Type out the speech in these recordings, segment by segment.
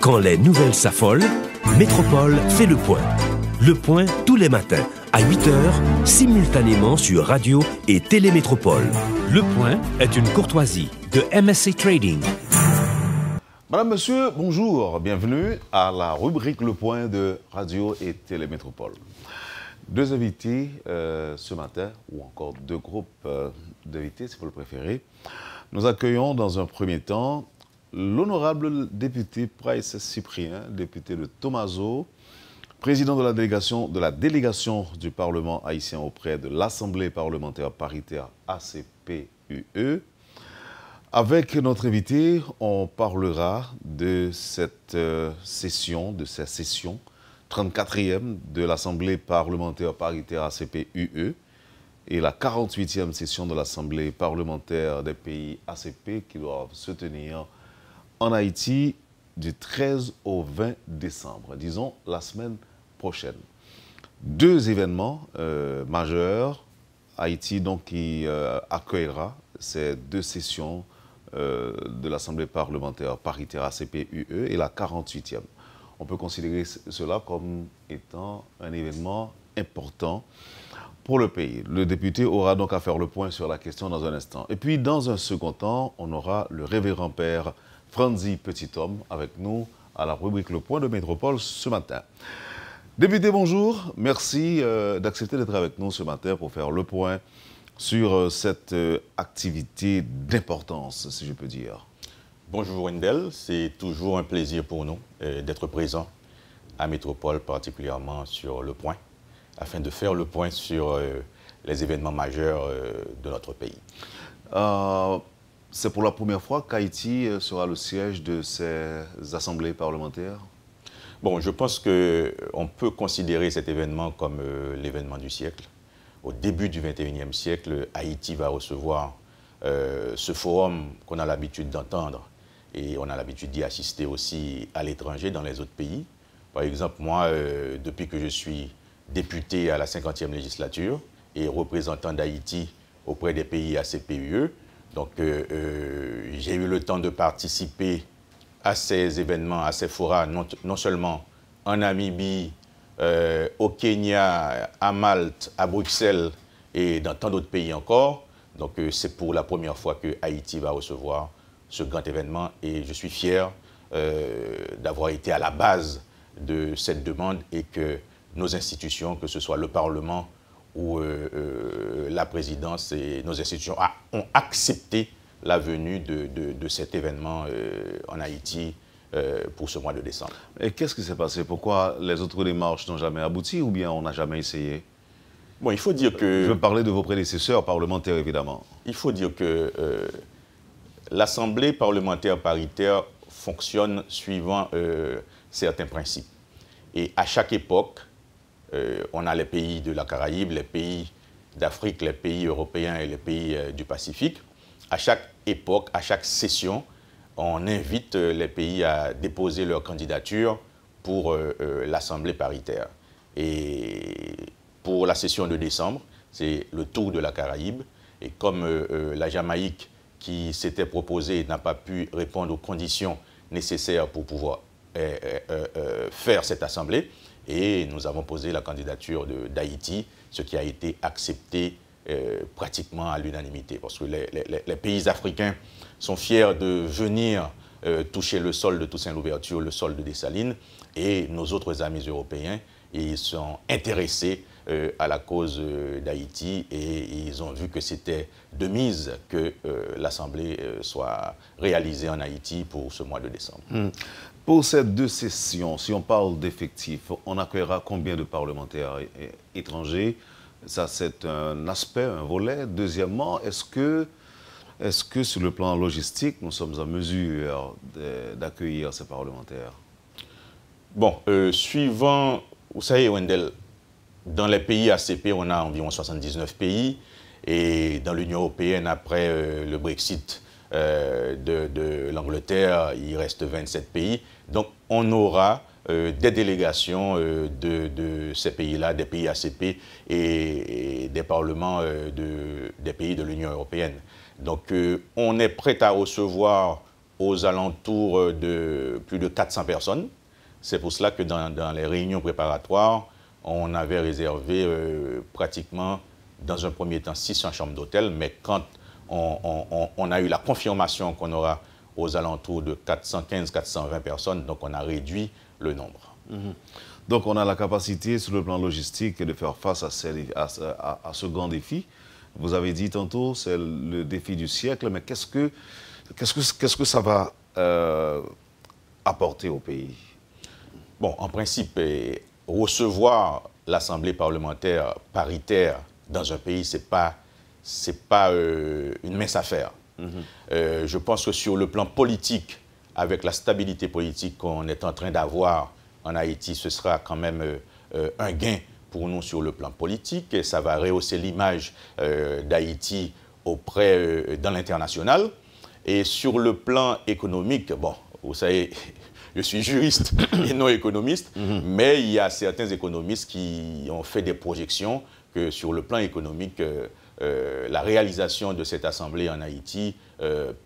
Quand les nouvelles s'affolent, Métropole fait le point. Le point tous les matins à 8h, simultanément sur Radio et Télémétropole. Le point est une courtoisie de MSC Trading. Madame, Monsieur, bonjour. Bienvenue à la rubrique Le Point de Radio et Télémétropole. Deux invités ce matin, ou encore deux groupes d'invités, si vous le préférez. Nous accueillons dans un premier temps l'honorable député Price Cyprien, député de Thomazeau, président de la délégation du Parlement haïtien auprès de l'Assemblée parlementaire paritaire ACPUE. Avec notre invité, on parlera de cette session, de cette session 34e de l'Assemblée parlementaire paritaire ACPUE et la 48e session de l'Assemblée parlementaire des pays ACP qui doivent se tenir en Haïti du 13 au 20 décembre, disons la semaine prochaine. Deux événements majeurs, Haïti donc qui accueillera ces deux sessions de l'Assemblée parlementaire paritaire ACPUE et la 48e. On peut considérer cela comme étant un événement important pour le pays. Le député aura donc à faire le point sur la question dans un instant. Et puis, dans un second temps, on aura le révérend père Franzi Petithomme avec nous à la rubrique Le Point de Métropole ce matin. Député, bonjour. Merci d'accepter d'être avec nous ce matin pour faire le point sur cette activité d'importance, si je peux dire. Bonjour Wendell, c'est toujours un plaisir pour nous d'être présent à Métropole, particulièrement sur le point, afin de faire le point sur les événements majeurs de notre pays. C'est pour la première fois qu'Haïti sera le siège de ces assemblées parlementaires? Bon, je pense qu'on peut considérer cet événement comme l'événement du siècle. Au début du XXIe siècle, Haïti va recevoir ce forum qu'on a l'habitude d'entendre et on a l'habitude d'y assister aussi à l'étranger, dans les autres pays. Par exemple, moi, depuis que je suis député à la 50e législature et représentant d'Haïti auprès des pays ACPUE, donc j'ai eu le temps de participer à ces événements, à ces forats, non seulement en Namibie, au Kenya, à Malte, à Bruxelles et dans tant d'autres pays encore. Donc c'est pour la première fois que Haïti va recevoir ce grand événement et je suis fier d'avoir été à la base de cette demande et que nos institutions, que ce soit le Parlement ou la présidence et nos institutions ont accepté la venue de cet événement en Haïti pour ce mois de décembre. Et qu'est-ce qui s'est passé? Pourquoi les autres démarches n'ont jamais abouti ou bien on n'a jamais essayé? Bon, il faut dire que... Je veux parler de vos prédécesseurs parlementaires, évidemment. Il faut dire que l'Assemblée parlementaire paritaire fonctionne suivant certains principes. Et à chaque époque, on a les pays de la Caraïbe, les pays d'Afrique, les pays européens et les pays du Pacifique. À chaque époque, à chaque session, on invite les pays à déposer leur candidature pour l'Assemblée paritaire. Et pour la session de décembre, c'est le tour de la Caraïbe. Et comme la Jamaïque, qui s'était proposée, n'a pas pu répondre aux conditions nécessaires pour pouvoir faire cette assemblée, et nous avons posé la candidature d'Haïti, ce qui a été accepté pratiquement à l'unanimité, parce que les pays africains sont fiers de venir toucher le sol de Toussaint Louverture, le sol de Dessalines, et nos autres amis européens, ils sont intéressés à la cause d'Haïti et ils ont vu que c'était de mise que l'Assemblée soit réalisée en Haïti pour ce mois de décembre. Pour ces deux sessions, si on parle d'effectifs, on accueillera combien de parlementaires étrangers? Ça, c'est un aspect, un volet. Deuxièmement, est-ce que sur le plan logistique, nous sommes en mesure d'accueillir ces parlementaires? Bon, suivant, vous savez, Wendell, dans les pays ACP, on a environ 79 pays. Et dans l'Union européenne, après le Brexit de l'Angleterre, il reste 27 pays. Donc, on aura des délégations de ces pays-là, des pays ACP et des parlements des pays de l'Union européenne. Donc, on est prêt à recevoir aux alentours de plus de 400 personnes. C'est pour cela que dans les réunions préparatoires, on avait réservé pratiquement, dans un premier temps, 600 chambres d'hôtel, mais quand on a eu la confirmation qu'on aura aux alentours de 415-420 personnes, donc on a réduit le nombre. Donc on a la capacité sur le plan logistique de faire face à ce grand défi. Vous avez dit tantôt, c'est le défi du siècle, mais qu'est-ce que ça va apporter au pays? Bon, en principe, recevoir l'Assemblée parlementaire paritaire dans un pays, ce n'est pas une mince affaire. Je pense que sur le plan politique, avec la stabilité politique qu'on est en train d'avoir en Haïti, ce sera quand même un gain pour nous sur le plan politique, et ça va rehausser l'image d'Haïti dans l'international. Et sur le plan économique, bon, vous savez, je suis juriste et non économiste, mais il y a certains économistes qui ont fait des projections que sur le plan économique, la réalisation de cette assemblée en Haïti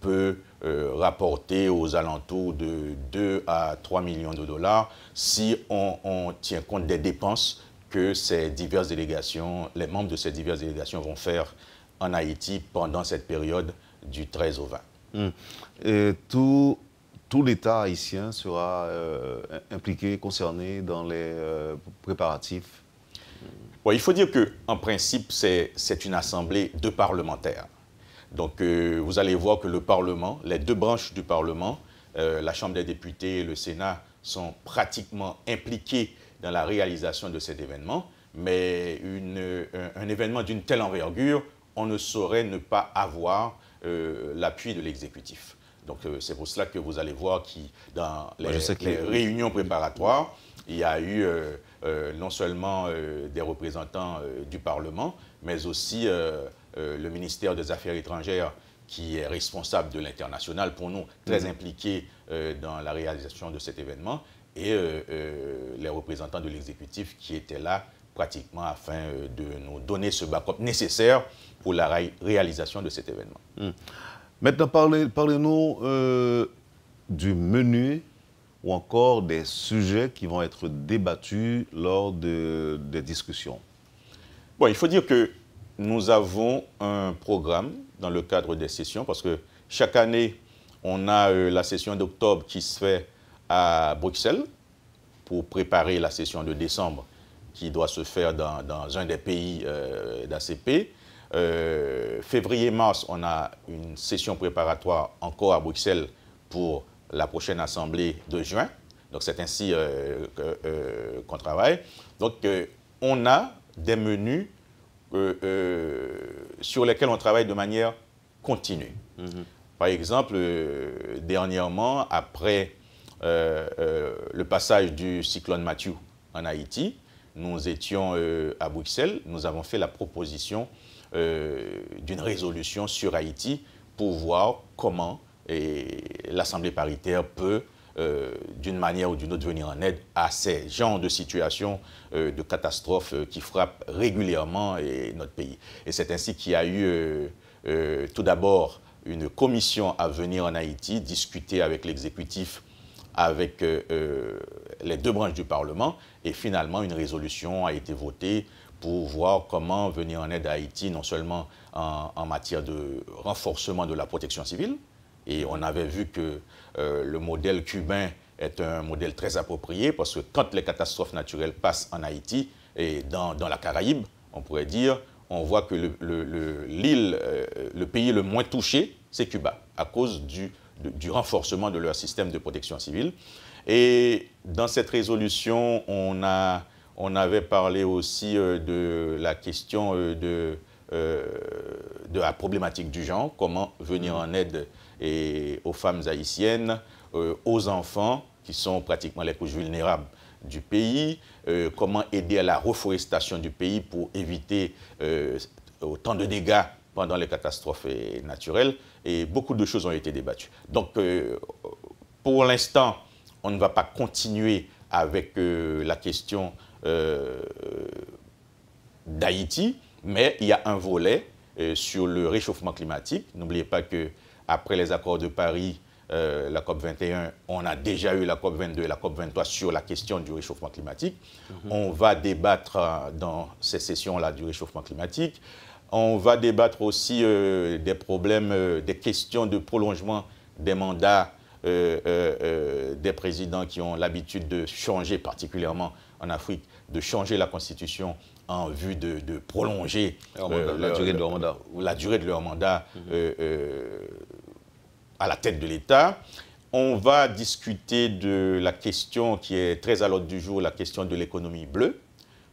peut rapporter aux alentours de 2 à 3 millions de dollars si on tient compte des dépenses que ces diverses délégations, les membres de ces diverses délégations vont faire en Haïti pendant cette période du 13 au 20. Et tout l'État haïtien sera impliqué, concerné dans les préparatifs? Bon, il faut dire qu'en principe, c'est une assemblée de parlementaires. Donc, vous allez voir que le Parlement, les deux branches du Parlement, la Chambre des députés et le Sénat, sont pratiquement impliqués dans la réalisation de cet événement. Mais un événement d'une telle envergure, on ne saurait ne pas avoir l'appui de l'exécutif. Donc, c'est pour cela que vous allez voir que dans les réunions préparatoires, il y a eu non seulement des représentants du Parlement, mais aussi le ministère des Affaires étrangères, qui est responsable de l'international, pour nous, très impliqué dans la réalisation de cet événement, et les représentants de l'exécutif qui étaient là pratiquement afin de nous donner ce backup nécessaire pour la réalisation de cet événement. Maintenant, parlez-nous du menu ou encore des sujets qui vont être débattus lors des discussions. Bon, il faut dire que nous avons un programme dans le cadre des sessions, parce que chaque année, on a la session d'octobre qui se fait à Bruxelles pour préparer la session de décembre qui doit se faire dans un des pays d'ACP. Février-mars, on a une session préparatoire encore à Bruxelles pour la prochaine assemblée de juin. Donc c'est ainsi qu'on travaille. Donc on a des menus sur lesquels on travaille de manière continue. Par exemple, dernièrement, après le passage du cyclone Matthew en Haïti, nous étions à Bruxelles, nous avons fait la proposition d'une résolution sur Haïti pour voir comment l'Assemblée paritaire peut, d'une manière ou d'une autre, venir en aide à ces genres de situations de catastrophes qui frappent régulièrement notre pays. Et c'est ainsi qu'il y a eu tout d'abord une commission à venir en Haïti, discuter avec l'exécutif, avec les deux branches du Parlement, et finalement une résolution a été votée pour voir comment venir en aide à Haïti, non seulement en matière de renforcement de la protection civile, et on avait vu que le modèle cubain est un modèle très approprié, parce que quand les catastrophes naturelles passent en Haïti et dans la Caraïbe, on pourrait dire, on voit que le pays le moins touché, c'est Cuba, à cause du renforcement de leur système de protection civile. Et dans cette résolution, on avait parlé aussi de la question de la problématique du genre, comment venir en aide aux femmes haïtiennes, aux enfants, qui sont pratiquement les couches vulnérables du pays, comment aider à la reforestation du pays pour éviter autant de dégâts pendant les catastrophes naturelles, et beaucoup de choses ont été débattues. Donc, pour l'instant, on ne va pas continuer avec la question d'Haïti, mais il y a un volet sur le réchauffement climatique. N'oubliez pas qu'après les accords de Paris, la COP 21, on a déjà eu la COP 22 et la COP 23 sur la question du réchauffement climatique. On va débattre dans ces sessions-là du réchauffement climatique. On va débattre aussi des problèmes, des questions de prolongement des mandats des présidents qui ont l'habitude de changer, particulièrement en Afrique, de changer la Constitution en vue de prolonger la durée de leur mandat à la tête de l'État. On va discuter de la question qui est très à l'ordre du jour, la question de l'économie bleue,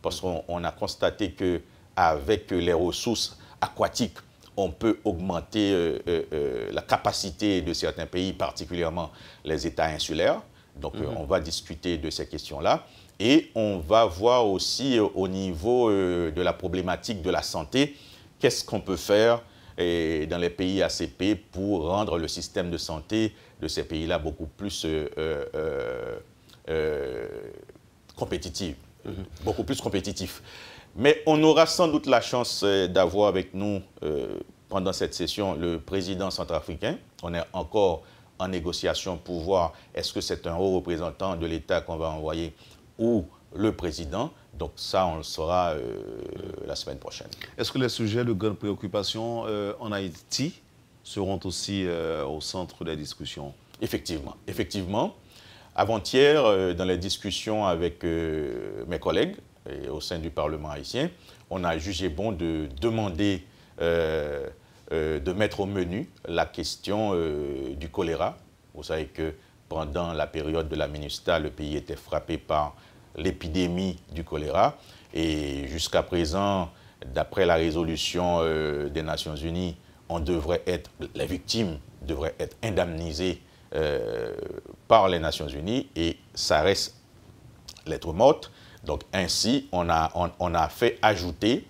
parce qu'on a constaté qu'avec les ressources aquatiques, on peut augmenter la capacité de certains pays, particulièrement les États insulaires. Donc, on va discuter de ces questions-là. Et on va voir aussi au niveau de la problématique de la santé, qu'est-ce qu'on peut faire dans les pays ACP pour rendre le système de santé de ces pays-là beaucoup plus compétitif. Beaucoup plus compétitif. Mais on aura sans doute la chance d'avoir avec nous, pendant cette session, le président centrafricain. On est encore en négociation pour voir est-ce que c'est un haut représentant de l'État qu'on va envoyer ou le président. Donc ça, on le saura la semaine prochaine. Est-ce que les sujets de grande préoccupation en Haïti seront aussi au centre des discussions? Effectivement. Effectivement. Avant-hier, dans les discussions avec mes collègues et au sein du Parlement haïtien, on a jugé bon de demander de mettre au menu la question du choléra. Vous savez que pendant la période de la MINUSTAH, le pays était frappé par l'épidémie du choléra. Et jusqu'à présent, d'après la résolution des Nations Unies, les victimes devraient être indemnisées par les Nations Unies et ça reste lettre morte. Donc ainsi, on a fait ajouter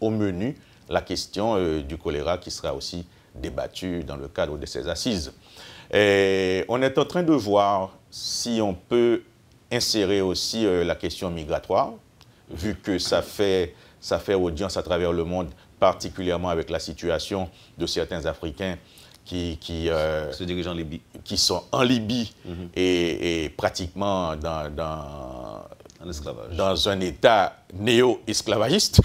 au menu la question du choléra qui sera aussi débattue dans le cadre de ces assises. Et on est en train de voir si on peut insérer aussi la question migratoire, vu que ça fait audience à travers le monde, particulièrement avec la situation de certains Africains qui se dirigent en Libye. Qui sont en Libye et pratiquement dans un état néo-esclavagiste.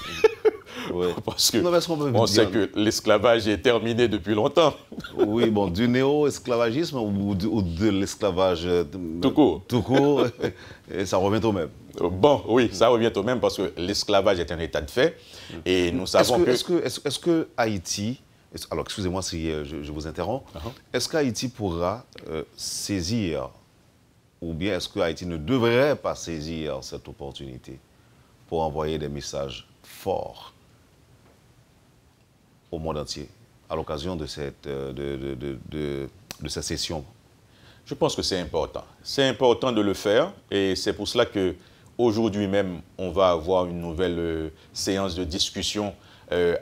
Ouais. Parce qu'on sait que l'esclavage est terminé depuis longtemps. Oui, bon, du néo-esclavagisme ou de l'esclavage tout court. Tout court, et ça revient au même. Bon, oui, ça revient au même parce que l'esclavage est un état de fait. Et nous savons Est-ce que Haïti, alors excusez-moi si je vous interromps, est-ce qu'Haïti pourra saisir, ou bien est-ce que Haïti ne devrait pas saisir cette opportunité pour envoyer des messages forts au monde entier à l'occasion de cette session? Je pense que c'est important. C'est important de le faire et c'est pour cela qu'aujourd'hui même, on va avoir une nouvelle séance de discussion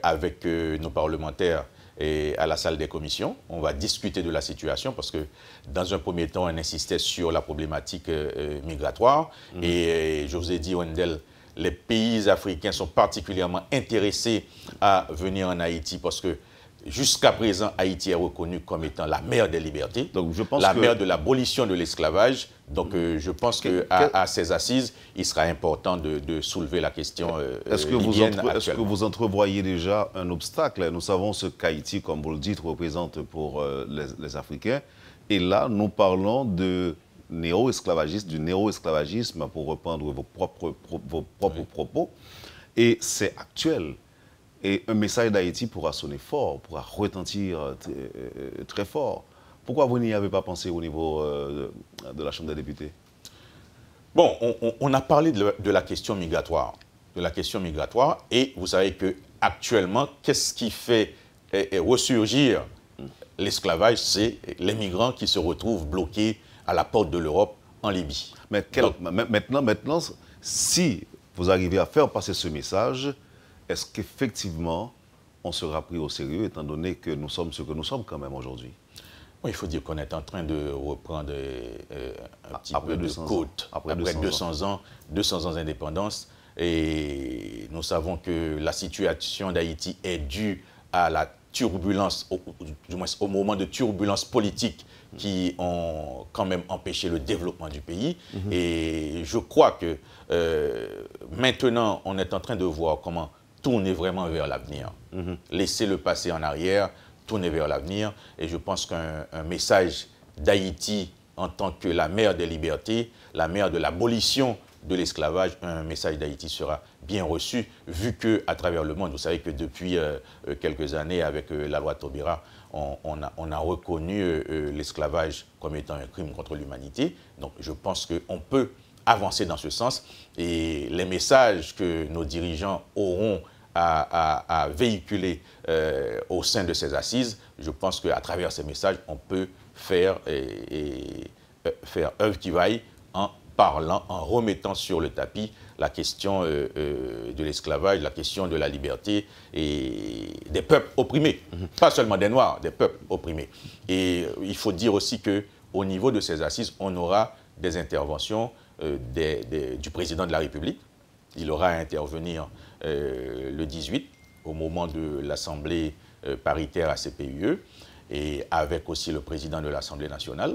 avec nos parlementaires et à la salle des commissions. On va discuter de la situation parce que dans un premier temps, on insistait sur la problématique migratoire et je vous ai dit, Wendell, les pays africains sont particulièrement intéressés à venir en Haïti parce que jusqu'à présent, Haïti est reconnue comme étant la mère des libertés, donc, je pense mère de l'abolition de l'esclavage. Donc je pense qu'à ces assises, il sera important de soulever la question libyenne actuellement. Est-ce que vous entrevoyez déjà un obstacle? Nous savons ce qu'Haïti, comme vous le dites, représente pour les Africains. Et là, nous parlons de du néo-esclavagisme, pour reprendre vos propres propos. Et c'est actuel. Et un message d'Haïti pourra sonner fort, pourra retentir très fort. Pourquoi vous n'y avez pas pensé au niveau de la Chambre des députés? Bon, on a parlé de la question migratoire. Et vous savez qu'actuellement, qu'est-ce qui fait ressurgir l'esclavage? C'est les migrants qui se retrouvent bloqués à la porte de l'Europe en Libye. Mais maintenant, si vous arrivez à faire passer ce message, est-ce qu'effectivement, on sera pris au sérieux, étant donné que nous sommes ce que nous sommes quand même aujourd'hui? Oui, il faut dire qu'on est en train de reprendre un petit peu de côte. Après 200 ans d'indépendance. Et nous savons que la situation d'Haïti est due à la turbulences, du moins au moment de turbulences politiques qui ont quand même empêché le développement du pays. Et je crois que maintenant, on est en train de voir comment tourner vraiment vers l'avenir. Laisser le passé en arrière, tourner vers l'avenir. Et je pense qu'un message d'Haïti en tant que la mère des libertés, la mère de l'abolition de l'esclavage, un message d'Haïti sera bien reçu, vu qu'à travers le monde, vous savez que depuis quelques années, avec la loi Taubira, on a reconnu l'esclavage comme étant un crime contre l'humanité. Donc je pense qu'on peut avancer dans ce sens. Et les messages que nos dirigeants auront à véhiculer au sein de ces assises, je pense qu'à travers ces messages, on peut faire œuvre qui vaille en parlant, en remettant sur le tapis la question de l'esclavage, la question de la liberté et des peuples opprimés. Pas seulement des Noirs, des peuples opprimés. Et il faut dire aussi qu'au niveau de ces assises, on aura des interventions du président de la République. Il aura à intervenir le 18 au moment de l'Assemblée paritaire ACP-UE et avec aussi le président de l'Assemblée nationale.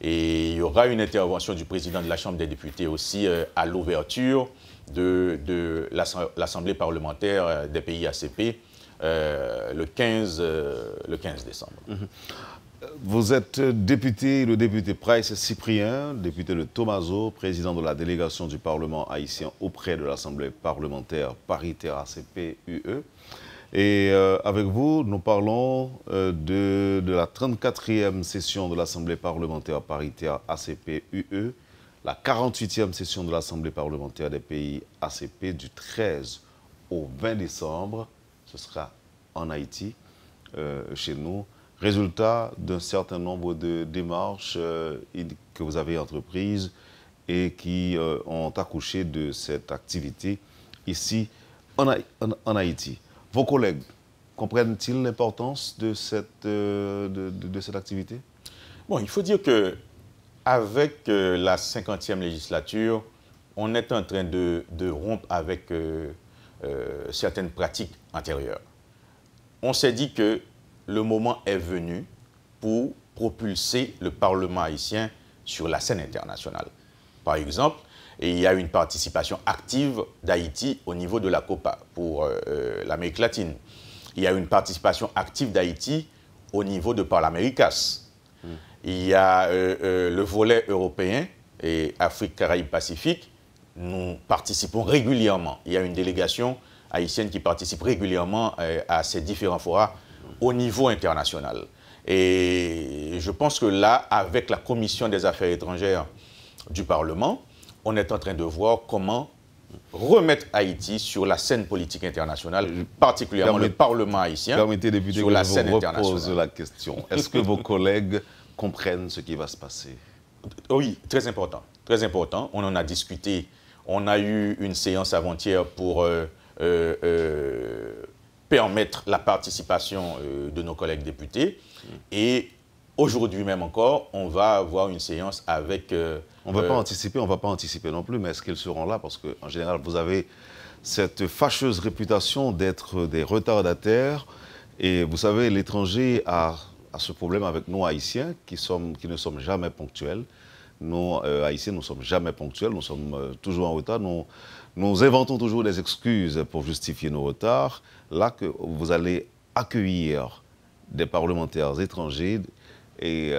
Et il y aura une intervention du président de la Chambre des députés aussi à l'ouverture de l'Assemblée parlementaire des pays ACP le 15 décembre. Vous êtes député, le député Price Cyprien, député de Thomaso, président de la délégation du Parlement haïtien auprès de l'Assemblée parlementaire paritaire ACP-UE. Et avec vous, nous parlons de la 34e session de l'Assemblée parlementaire paritaire ACP-UE, la 48e session de l'Assemblée parlementaire des pays ACP du 13 au 20 décembre. Ce sera en Haïti, chez nous. Résultat d'un certain nombre de démarches que vous avez entreprises et qui ont accouché de cette activité ici en Haïti. Vos collègues comprennent-ils l'importance de cette activité? Bon, il faut dire qu'avec la 50e législature, on est en train de rompre avec certaines pratiques antérieures. On s'est dit que le moment est venu pour propulser le Parlement haïtien sur la scène internationale. Par exemple, il y a une participation active d'Haïti au niveau de la COPA pour l'Amérique latine. Il y a une participation active d'Haïti au niveau de Parlaméricas. Il y a le volet européen et Afrique, Caraïbes, Pacifique. Nous participons régulièrement. Il y a une délégation haïtienne qui participe régulièrement à ces différents forats au niveau international. Et je pense que là, avec la Commission des Affaires étrangères du Parlement, on est en train de voir comment remettre Haïti sur la scène politique internationale, particulièrement le Parlement haïtien, permettez, député, sur la scène internationale. Je vous repose la question. Est-ce que vos collègues comprennent ce qui va se passer? Oui, très important. Très important. On en a discuté. On a eu une séance avant-hier pour permettre la participation de nos collègues députés. Et aujourd'hui même encore, on va avoir une séance avec... on ne va pas anticiper non plus, mais est-ce qu'ils seront là? Parce qu'en général, vous avez cette fâcheuse réputation d'être des retardataires. Et vous savez, l'étranger a ce problème avec nous, Haïtiens, qui ne sommes jamais ponctuels. Nous, Haïtiens, nous ne sommes jamais ponctuels, nous sommes toujours en retard. Nous inventons toujours des excuses pour justifier nos retards. Là, que vous allez accueillir des parlementaires étrangers, et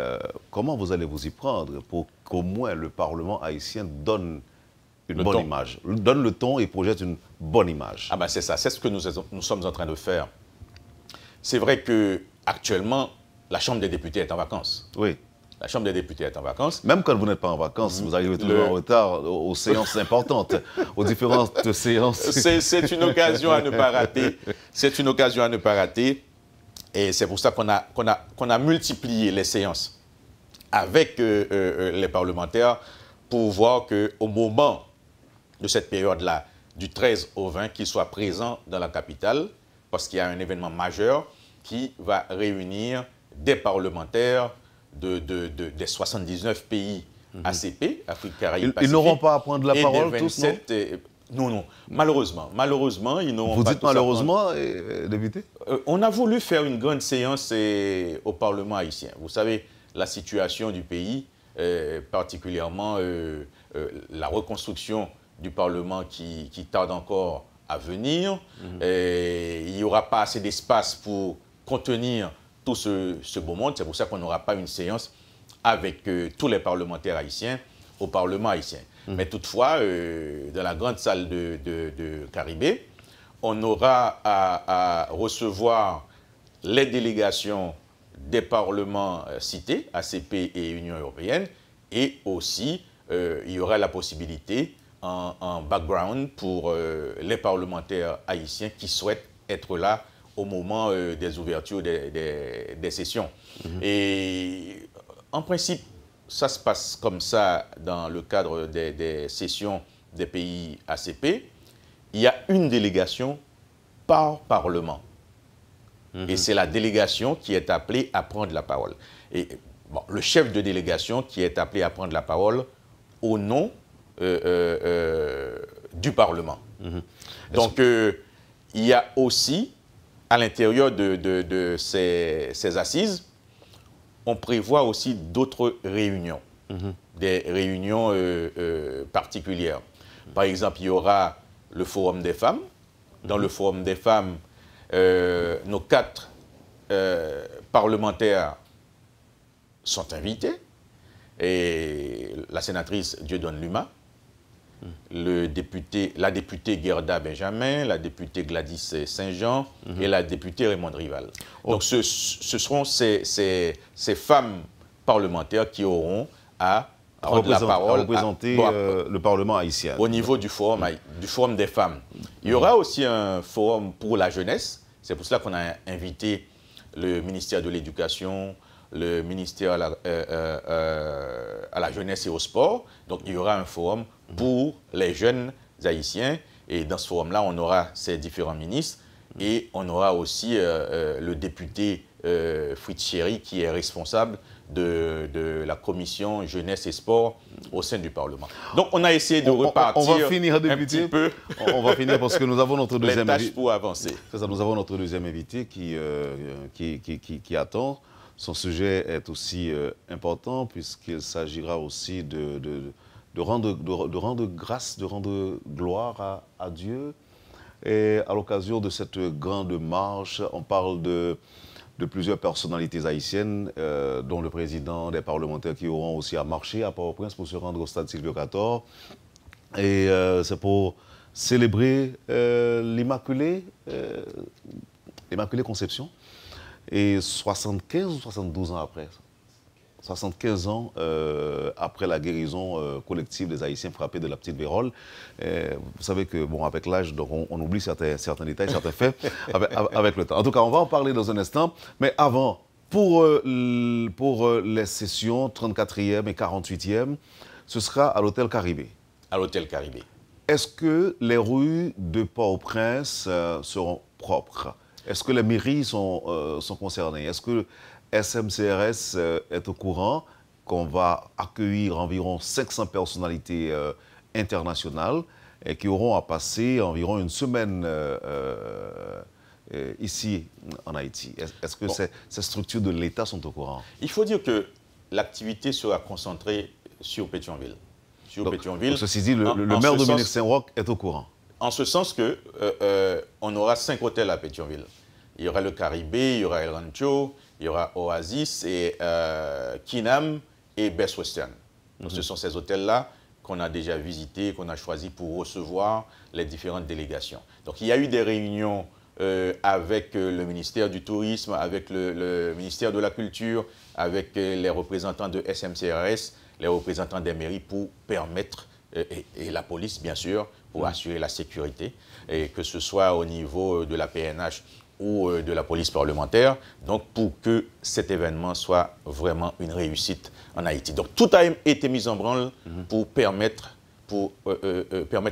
comment vous allez vous y prendre pour qu'au moins le Parlement haïtien donne une bonne image, donne le ton et projette une bonne image? Ah ben c'est ça, c'est ce que nous sommes en train de faire. C'est vrai qu'actuellement, la Chambre des députés est en vacances. Oui. La Chambre des députés est en vacances. Même quand vous n'êtes pas en vacances, vous arrivez toujours en retard aux séances importantes, aux différentes séances. C'est une occasion à ne pas rater. C'est une occasion à ne pas rater. Et c'est pour ça qu'on a multiplié les séances avec les parlementaires pour voir qu'au moment de cette période-là, du 13 au 20, qu'ils soient présents dans la capitale, parce qu'il y a un événement majeur qui va réunir des parlementaires des 79 pays ACP, Afrique, Caraïbes, Pacifique. Ils n'auront pas à prendre la parole, tous, non? Non, non. Malheureusement, ils n'ont pas... Vous dites malheureusement, député? On a voulu faire une grande séance au Parlement haïtien. Vous savez, la situation du pays, particulièrement la reconstruction du Parlement qui tarde encore à venir. Il n'y aura pas assez d'espace pour contenir tout ce beau monde. C'est pour ça qu'on n'aura pas une séance avec tous les parlementaires haïtiens au Parlement haïtien. Mais toutefois, dans la grande salle de Caribé, on aura à recevoir les délégations des parlements cités, ACP et Union européenne, et aussi il y aura la possibilité en background pour les parlementaires haïtiens qui souhaitent être là au moment des ouvertures des sessions. Et en principe, ça se passe comme ça dans le cadre des sessions des pays ACP. Il y a une délégation par parlement. Et c'est la délégation qui est appelée à prendre la parole. Et bon, le chef de délégation qui est appelé à prendre la parole au nom du Parlement. Donc, il y a aussi, à l'intérieur de ces assises, on prévoit aussi d'autres réunions, des réunions particulières. Par exemple, il y aura le Forum des femmes. Dans le Forum des femmes, nos 4 parlementaires sont invités. Et la sénatrice Dieudonne Luma, la députée Gerda Benjamin, la députée Gladys Saint-Jean et la députée Raymond Rival. Donc ce seront ces femmes parlementaires qui auront à prendre la parole, à représenter le Parlement haïtien. Au niveau du forum des femmes. Il y aura aussi un forum pour la jeunesse. C'est pour cela qu'on a invité le ministère de l'Éducation, le ministère à la jeunesse et au sport. Donc, il y aura un forum pour les jeunes haïtiens. Et dans ce forum-là, on aura ces différents ministres. Et on aura aussi le député Fritz Chéry, qui est responsable de la commission jeunesse et sport au sein du Parlement. Donc, on a essayé de repartir on va finir, député, un petit peu. On va finir parce que nous avons notre deuxième invité. Pour avancer. C'est ça, nous avons notre deuxième invité qui attend. Son sujet est aussi important puisqu'il s'agira aussi de rendre grâce, de rendre gloire à Dieu. Et à l'occasion de cette grande marche, on parle de plusieurs personnalités haïtiennes, dont le président, des parlementaires qui auront aussi à marcher à Port-au-Prince pour se rendre au stade Sylvio XIV. Et c'est pour célébrer l'Immaculée Conception. Et 75 ou 72 ans après, 75 ans après la guérison collective des Haïtiens frappés de la petite vérole. Vous savez que, bon, avec l'âge, on oublie certains détails, certains faits avec le temps. En tout cas, on va en parler dans un instant. Mais avant, pour les sessions 34e et 48e, ce sera à l'hôtel Caribé. À l'hôtel Caribé. Est-ce que les rues de Port-au-Prince seront propres? Est-ce que les mairies sont concernées? Est-ce que SMCRS est au courant qu'on va accueillir environ 500 personnalités internationales et qui auront à passer environ une semaine ici en Haïti? Est-ce que ces structures de l'État sont au courant? Il faut dire que l'activité sera concentrée sur Pétionville. Donc, ceci dit, le maire Dominique Saint-Roch est au courant. En ce sens qu'on aura 5 hôtels à Pétionville. Il y aura le Caribé, il y aura El Rancho, il y aura Oasis, et Kinam et Best Western. Donc, ce sont ces hôtels-là qu'on a déjà visités, qu'on a choisis pour recevoir les différentes délégations. Donc il y a eu des réunions avec le ministère du Tourisme, avec le ministère de la Culture, avec les représentants de SMCRS, les représentants des mairies pour permettre, et la police bien sûr, pour assurer la sécurité, et que ce soit au niveau de la PNH ou de la police parlementaire, donc pour que cet événement soit vraiment une réussite en Haïti. Donc tout a été mis en branle pour permettre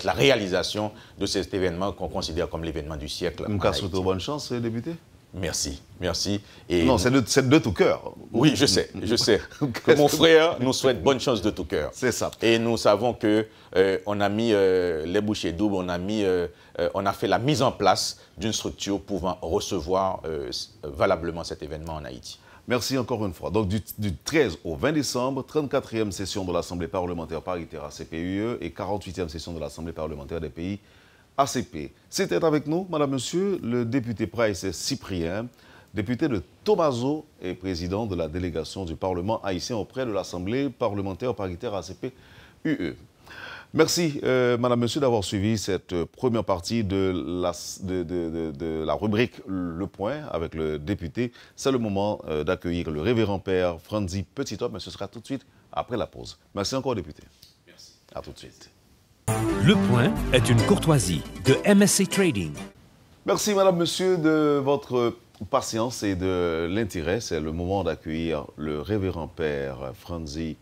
la réalisation de cet événement qu'on considère comme l'événement du siècle. Bonne chance, député. Merci, merci. Et non, c'est de tout cœur. Oui, je sais. Que mon frère nous souhaite bonne chance de tout cœur. C'est ça. Et nous savons que on a mis les bouchées doubles, on a fait la mise en place d'une structure pouvant recevoir valablement cet événement en Haïti. Merci encore une fois. Donc, du 13 au 20 décembre, 34e session de l'Assemblée parlementaire paritaire ACP-UE et 48e session de l'Assemblée parlementaire des pays ACP. C'était avec nous, madame, monsieur, le député Price Cyprien, député de Tomazo et président de la délégation du Parlement haïtien auprès de l'Assemblée parlementaire paritaire ACP-UE. Merci, madame, monsieur, d'avoir suivi cette première partie de la rubrique Le Point avec le député. C'est le moment d'accueillir le révérend père Franzi Petit-Homme, mais ce sera tout de suite après la pause. Merci encore, député. Merci. À tout de suite. Le Point est une courtoisie de MSC Trading. Merci, madame, monsieur, de votre patience et de l'intérêt. C'est le moment d'accueillir le révérend père Franzi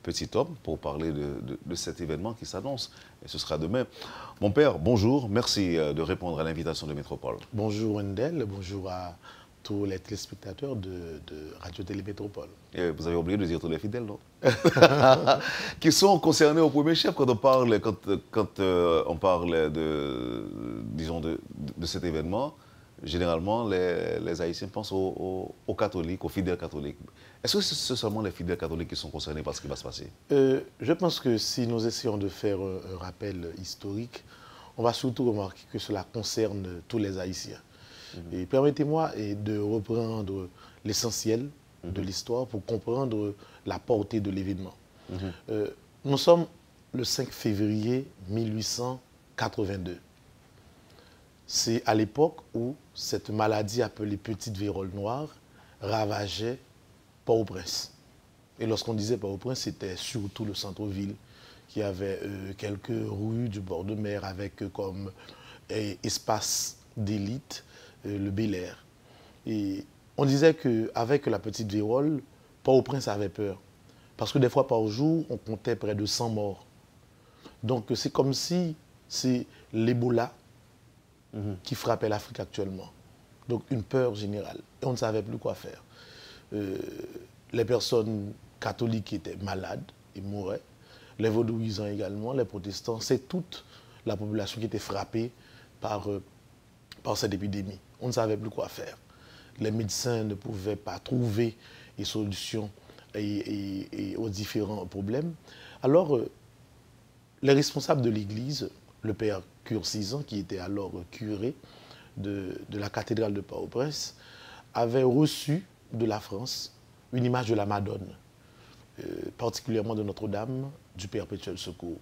Petit-Homme pour parler de cet événement qui s'annonce. Et ce sera demain. Mon père, bonjour. Merci de répondre à l'invitation de Métropole. Bonjour Wendell, bonjour à tous les téléspectateurs de Radio-Télé Métropole. Et vous avez oublié de dire tous les fidèles, non? Qui sont concernés au premier chef quand on parle, disons, de cet événement. Généralement, les Haïtiens pensent aux catholiques, aux fidèles catholiques. Est-ce que c'est seulement les fidèles catholiques qui sont concernés par ce qui va se passer? Je pense que si nous essayons de faire un rappel historique, on va surtout remarquer que cela concerne tous les Haïtiens. Et permettez-moi de reprendre l'essentiel de l'histoire pour comprendre la portée de l'événement. Nous sommes le 5 février 1882. C'est à l'époque où cette maladie appelée petite vérole noire ravageait Port-au-Prince. Et lorsqu'on disait Port-au-Prince, c'était surtout le centre-ville qui avait quelques rues du bord de mer avec comme espace d'élite le Bel Air. Et on disait qu'avec la petite vérole, Port-au-Prince avait peur. Parce que des fois par jour, on comptait près de 100 morts. Donc c'est comme si c'est l'Ebola qui frappait l'Afrique actuellement. Donc une peur générale. Et on ne savait plus quoi faire. Les personnes catholiques étaient malades et mouraient. Les vaudouisants également, les protestants, c'est toute la population qui était frappée par cette épidémie. On ne savait plus quoi faire. Les médecins ne pouvaient pas trouver des solutions aux différents problèmes. Alors, les responsables de l'Église, le père Curcisan, qui était alors curé de la cathédrale de Port-au-Prince, avaient reçu de la France une image de la Madone, particulièrement de Notre-Dame du Perpétuel Secours.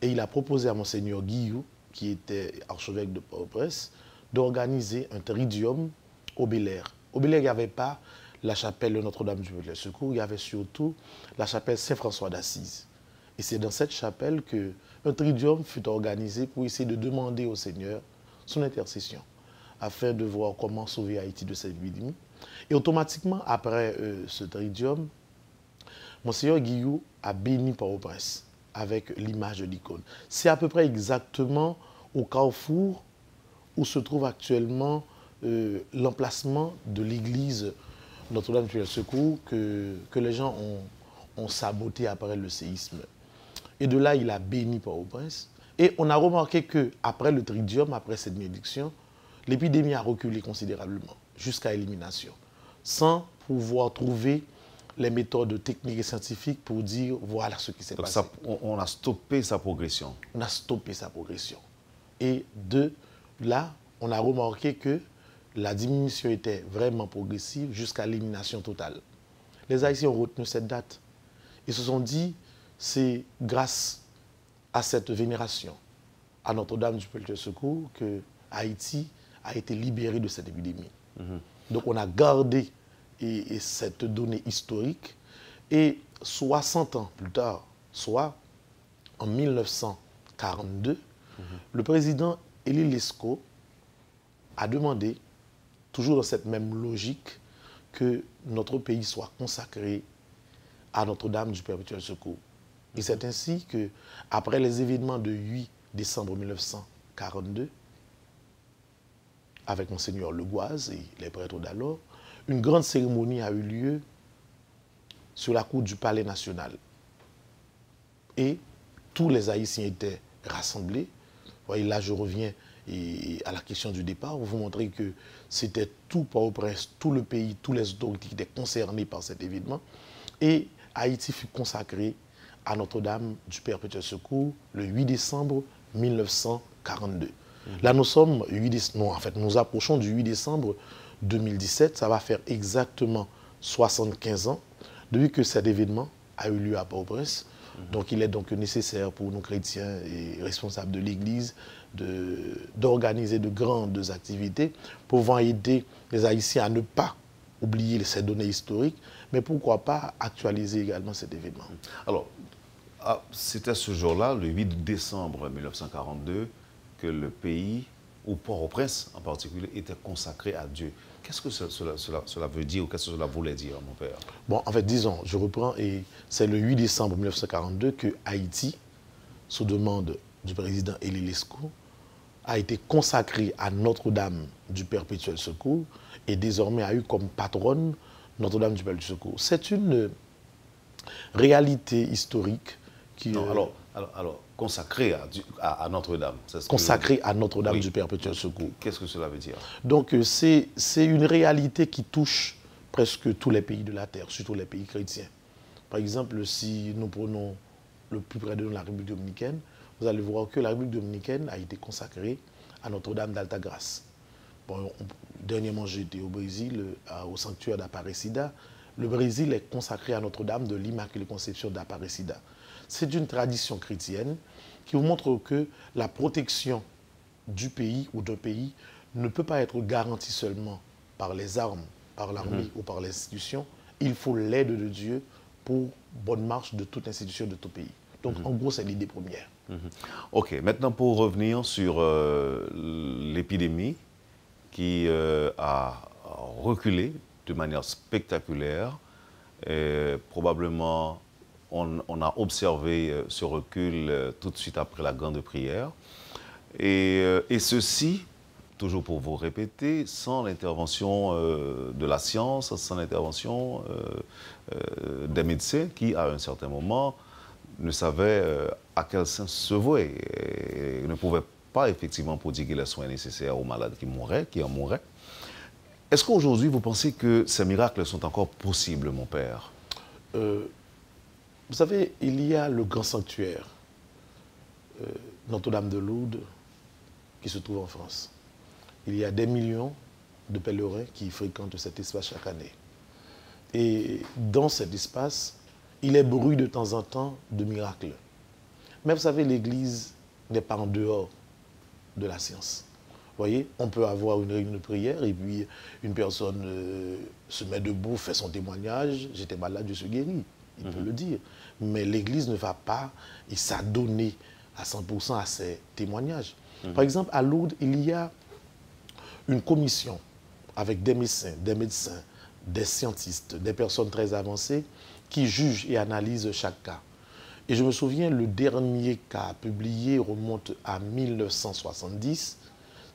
Et il a proposé à Monseigneur Guillou, qui était archevêque de Port-au-Prince, d'organiser un tridium au Bel Air. Au Bel Air, il n'y avait pas la chapelle de Notre-Dame du Perpétuel Secours, il y avait surtout la chapelle Saint-François d'Assise. Et c'est dans cette chapelle qu'un tridium fut organisé pour essayer de demander au Seigneur son intercession, afin de voir comment sauver Haïti de cette épidémie. Et automatiquement, après ce tridium, Monseigneur Guillou a béni Port-au-Prince avec l'image de l'icône. C'est à peu près exactement au carrefour où se trouve actuellement l'emplacement de l'église Notre-Dame du Secours que les gens ont saboté après le séisme. Et de là, il a béni Port-au-Prince. Et on a remarqué qu'après le tridium, après cette bénédiction, l'épidémie a reculé considérablement jusqu'à élimination, sans pouvoir trouver les méthodes techniques et scientifiques pour dire voilà ce qui s'est passé. On a stoppé sa progression. On a stoppé sa progression. Et de là, on a remarqué que la diminution était vraiment progressive jusqu'à l'élimination totale. Les Haïtiens ont retenu cette date. Ils se sont dit, c'est grâce à cette vénération à Notre-Dame du Perpétuel Secours que Haïti a été libéré de cette épidémie. Donc on a gardé cette donnée historique et 60 ans plus tard, soit en 1942, le président Élie Lescaut a demandé, toujours dans cette même logique, que notre pays soit consacré à Notre-Dame du Perpétuel Secours. Et c'est ainsi que, après les événements de 8 décembre 1942, avec Monseigneur Legoise et les prêtres d'alors, une grande cérémonie a eu lieu sur la cour du Palais national. Et tous les Haïtiens étaient rassemblés. Vous voyez, là, je reviens à la question du départ, pour vous montrer que c'était tout Port-au-Prince, tout le pays, tous les autorités qui étaient concernés par cet événement. Et Haïti fut consacré à Notre-Dame du Perpétuel Secours le 8 décembre 1942. Là, nous approchons du 8 décembre 2017. Ça va faire exactement 75 ans depuis que cet événement a eu lieu à Port-au-Prince. Donc, il est donc nécessaire pour nos chrétiens et responsables de l'Église d'organiser de grandes activités pour pouvoir aider les Haïtiens à ne pas oublier ces données historiques, mais pourquoi pas actualiser également cet événement. Alors, c'était ce jour-là, le 8 décembre 1942, que le pays, ou Port-au-Prince en particulier, était consacré à Dieu. Qu'est-ce que cela veut dire ou qu'est-ce que cela voulait dire, mon père? Bon, en fait, disons, je reprends, et c'est le 8 décembre 1942 que Haïti, sous demande du président Élie Lescot, a été consacré à Notre-Dame du Perpétuel Secours et désormais a eu comme patronne Notre-Dame du Perpétuel Secours. C'est une réalité historique qui... Non, alors consacré à Notre-Dame. Consacré à Notre-Dame du Perpétuel Secours. Qu'est-ce que cela veut dire? Donc, c'est une réalité qui touche presque tous les pays de la Terre, surtout les pays chrétiens. Par exemple, si nous prenons le plus près de nous, la République dominicaine, vous allez voir que la République dominicaine a été consacrée à Notre-Dame d'Altagrace. Bon, dernièrement, j'étais au Brésil, au sanctuaire d'Aparecida. Le Brésil est consacré à Notre-Dame de l'Immaculée Conception d'Aparecida. C'est une tradition chrétienne qui vous montre que la protection du pays ou d'un pays ne peut pas être garantie seulement par les armes, par l'armée ou par les institutions. Il faut l'aide de Dieu pour bonne marche de toute institution de tout pays. Donc, en gros, c'est l'idée première. OK. Maintenant, pour revenir sur l'épidémie qui a reculé de manière spectaculaire. Probablement, on a observé ce recul tout de suite après la grande prière. Et ceci, toujours pour vous répéter, sans l'intervention de la science, sans l'intervention des médecins qui, à un certain moment, ne savaient à quel sens se vouer et ne pouvaient pas effectivement prodiguer les soins nécessaires aux malades qui en mouraient. Est-ce qu'aujourd'hui, vous pensez que ces miracles sont encore possibles, mon père? Vous savez, il y a le grand sanctuaire Notre-Dame de Lourdes qui se trouve en France. Il y a des millions de pèlerins qui fréquentent cet espace chaque année. Et dans cet espace, il est bruit de temps en temps de miracles. Mais vous savez, l'Église n'est pas en dehors de la science. Vous voyez, on peut avoir une réunion de prière et puis une personne se met debout, fait son témoignage, j'étais malade, je suis guéri. Il peut le dire. Mais l'Église ne va pas s'adonner à 100% à ces témoignages. Par exemple, à Lourdes, il y a une commission avec des médecins, des scientistes, des personnes très avancées qui jugent et analysent chaque cas. Et je me souviens, le dernier cas publié remonte à 1970.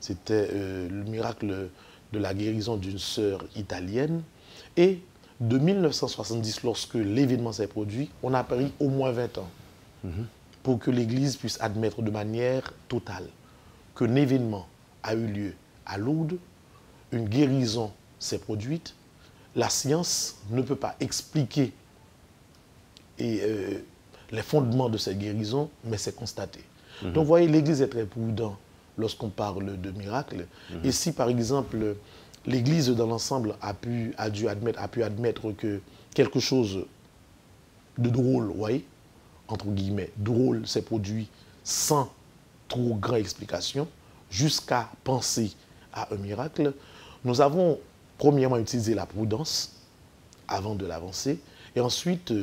C'était le miracle de la guérison d'une sœur italienne. Et de 1970, lorsque l'événement s'est produit, on a pris au moins 20 ans pour que l'Église puisse admettre de manière totale qu'un événement a eu lieu à Lourdes, une guérison s'est produite, la science ne peut pas expliquer les fondements de cette guérison, mais c'est constaté. Donc, vous voyez, l'Église est très prudente lorsqu'on parle de miracles. Et si, par exemple, l'Église dans l'ensemble a pu admettre que quelque chose de drôle, vous voyez, entre guillemets, drôle s'est produit sans trop grande explication, jusqu'à penser à un miracle, nous avons premièrement utilisé la prudence avant de l'avancer, et ensuite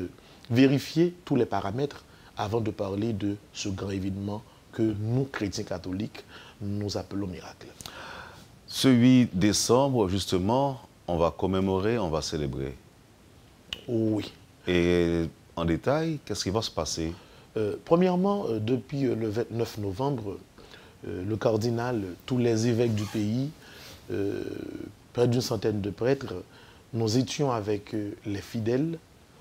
vérifier tous les paramètres avant de parler de ce grand événement que nous, chrétiens catholiques, nous appelons miracle. Ce 8 décembre, justement, on va commémorer, on va célébrer. Oui. Et en détail, qu'est-ce qui va se passer? Premièrement, depuis le 29 novembre, le cardinal, tous les évêques du pays près d'une centaine de prêtres, nous étions avec les fidèles